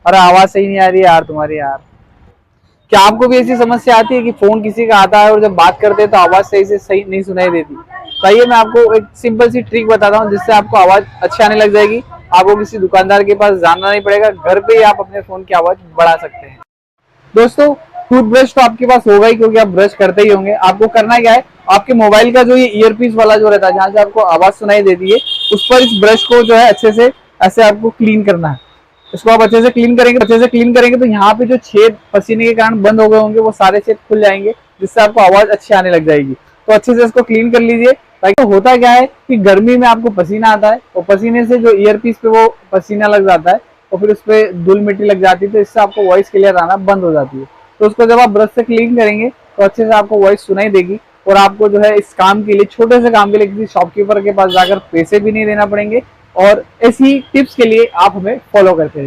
अरे आवाज सही नहीं आ रही है यार तुम्हारी यार। क्या आपको भी ऐसी समस्या आती है कि फोन किसी का आता है और जब बात करते हैं तो आवाज सही से सही नहीं सुनाई देती? तो आइए मैं आपको एक सिंपल सी ट्रिक बताता हूँ जिससे आपको आवाज अच्छी आने लग जाएगी। आपको किसी दुकानदार के पास जाना नहीं पड़ेगा, घर पे ही आप अपने फोन की आवाज बढ़ा सकते हैं। दोस्तों, टूथब्रश तो आपके पास होगा ही क्योंकि आप ब्रश करते ही होंगे। आपको करना क्या है, आपके मोबाइल का जो ये ईयरपीस वाला जो रहता है जहां से आपको आवाज सुनाई देती है, उस पर इस ब्रश को जो है अच्छे से ऐसे आपको क्लीन करना है। इसको आप अच्छे से क्लीन करेंगे तो यहाँ पे जो छेद पसीने के कारण बंद हो गए होंगे वो सारे छेद खुल जाएंगे, जिससे आपको आवाज अच्छी आने लग जाएगी। तो अच्छे से इसको क्लीन कर लीजिए। ताकि होता क्या है कि गर्मी में आपको पसीना आता है और पसीने से जो ईयरपीस पे वो पसीना लग जाता है और फिर उस पर धूल मिट्टी लग जाती है, तो इससे आपको वॉइस क्लियर आना बंद हो जाती है। तो उसको जब आप ब्रश से क्लीन करेंगे तो अच्छे से आपको वॉइस सुनाई देगी और आपको जो है इस काम के लिए, छोटे से काम के लिए, किसी शॉपकीपर के पास जाकर पैसे भी नहीं देना पड़ेंगे। और ऐसी टिप्स के लिए आप हमें फॉलो करते हैं।